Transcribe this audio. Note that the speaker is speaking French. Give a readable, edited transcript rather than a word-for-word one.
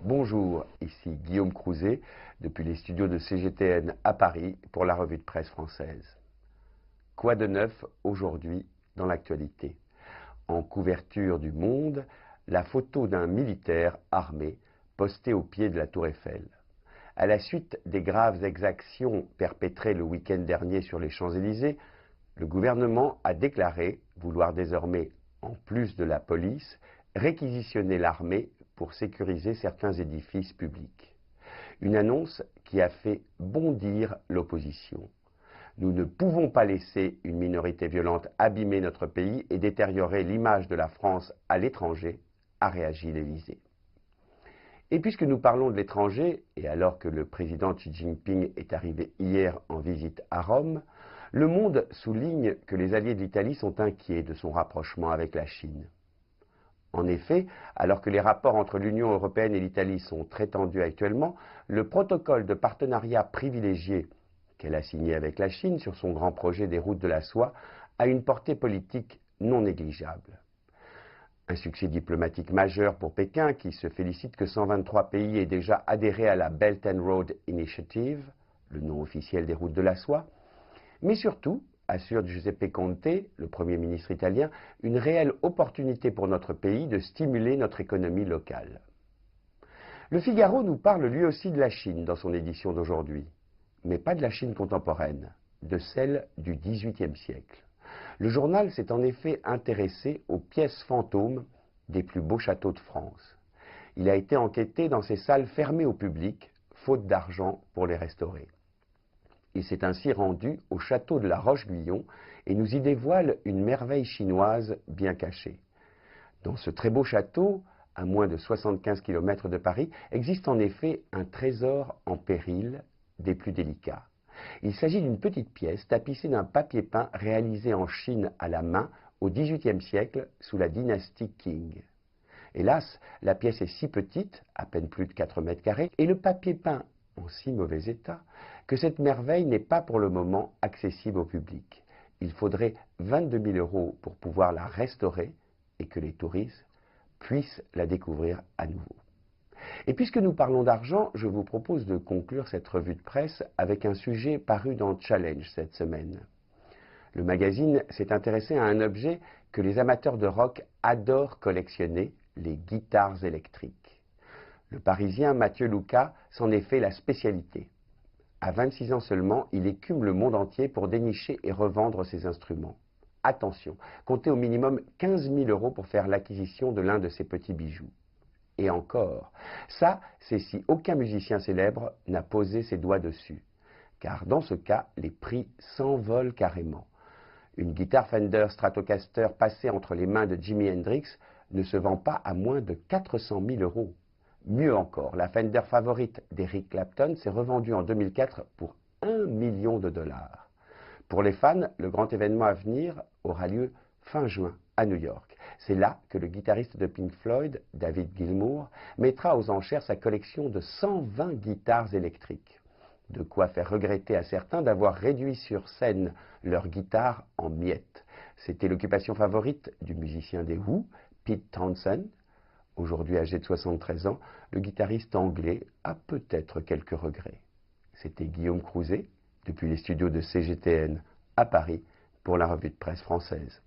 Bonjour, ici Guillaume Crouzet, depuis les studios de CGTN à Paris pour la revue de presse française. Quoi de neuf aujourd'hui dans l'actualité? En couverture du Monde, la photo d'un militaire armé posté au pied de la Tour Eiffel. À la suite des graves exactions perpétrées le week-end dernier sur les Champs-Élysées, le gouvernement a déclaré vouloir désormais, en plus de la police, réquisitionner l'armée pour sécuriser certains édifices publics. Une annonce qui a fait bondir l'opposition. Nous ne pouvons pas laisser une minorité violente abîmer notre pays et détériorer l'image de la France à l'étranger, a réagi l'Élysée. Et puisque nous parlons de l'étranger, et alors que le président Xi Jinping est arrivé hier en visite à Rome, Le Monde souligne que les alliés de l'Italie sont inquiets de son rapprochement avec la Chine. En effet, alors que les rapports entre l'Union européenne et l'Italie sont très tendus actuellement, le protocole de partenariat privilégié qu'elle a signé avec la Chine sur son grand projet des routes de la soie a une portée politique non négligeable. Un succès diplomatique majeur pour Pékin qui se félicite que 123 pays aient déjà adhéré à la Belt and Road Initiative, le nom officiel des routes de la soie, mais surtout, assure Giuseppe Conte, le Premier ministre italien, une réelle opportunité pour notre pays de stimuler notre économie locale. Le Figaro nous parle lui aussi de la Chine dans son édition d'aujourd'hui, mais pas de la Chine contemporaine, de celle du XVIIIe siècle. Le journal s'est en effet intéressé aux pièces fantômes des plus beaux châteaux de France. Il a été enquêté dans ces salles fermées au public, faute d'argent pour les restaurer. Il s'est ainsi rendu au château de la Roche-Guyon et nous y dévoile une merveille chinoise bien cachée. Dans ce très beau château, à moins de 75 km de Paris, existe en effet un trésor en péril des plus délicats. Il s'agit d'une petite pièce tapissée d'un papier peint réalisé en Chine à la main au XVIIIe siècle sous la dynastie Qing. Hélas, la pièce est si petite, à peine plus de 4 mètres carrés, et le papier peint en si mauvais état, que cette merveille n'est pas pour le moment accessible au public. Il faudrait 22 000 € pour pouvoir la restaurer et que les touristes puissent la découvrir à nouveau. Et puisque nous parlons d'argent, je vous propose de conclure cette revue de presse avec un sujet paru dans Challenge cette semaine. Le magazine s'est intéressé à un objet que les amateurs de rock adorent collectionner, les guitares électriques. Le Parisien Mathieu Lucas s'en est fait la spécialité. À 26 ans seulement, il écume le monde entier pour dénicher et revendre ses instruments. Attention, comptez au minimum 15 000 € pour faire l'acquisition de l'un de ces petits bijoux. Et encore, ça, c'est si aucun musicien célèbre n'a posé ses doigts dessus. Car dans ce cas, les prix s'envolent carrément. Une guitare Fender Stratocaster passée entre les mains de Jimi Hendrix ne se vend pas à moins de 400 000 €. Mieux encore, la Fender favorite d'Eric Clapton s'est revendue en 2004 pour 1 million de $. Pour les fans, le grand événement à venir aura lieu fin juin à New York. C'est là que le guitariste de Pink Floyd, David Gilmour, mettra aux enchères sa collection de 120 guitares électriques. De quoi faire regretter à certains d'avoir réduit sur scène leur guitare en miettes. C'était l'occupation favorite du musicien des Who, Pete Townshend. Aujourd'hui âgé de 73 ans, le guitariste anglais a peut-être quelques regrets. C'était Guillaume Crouzet, depuis les studios de CGTN à Paris, pour la revue de presse française.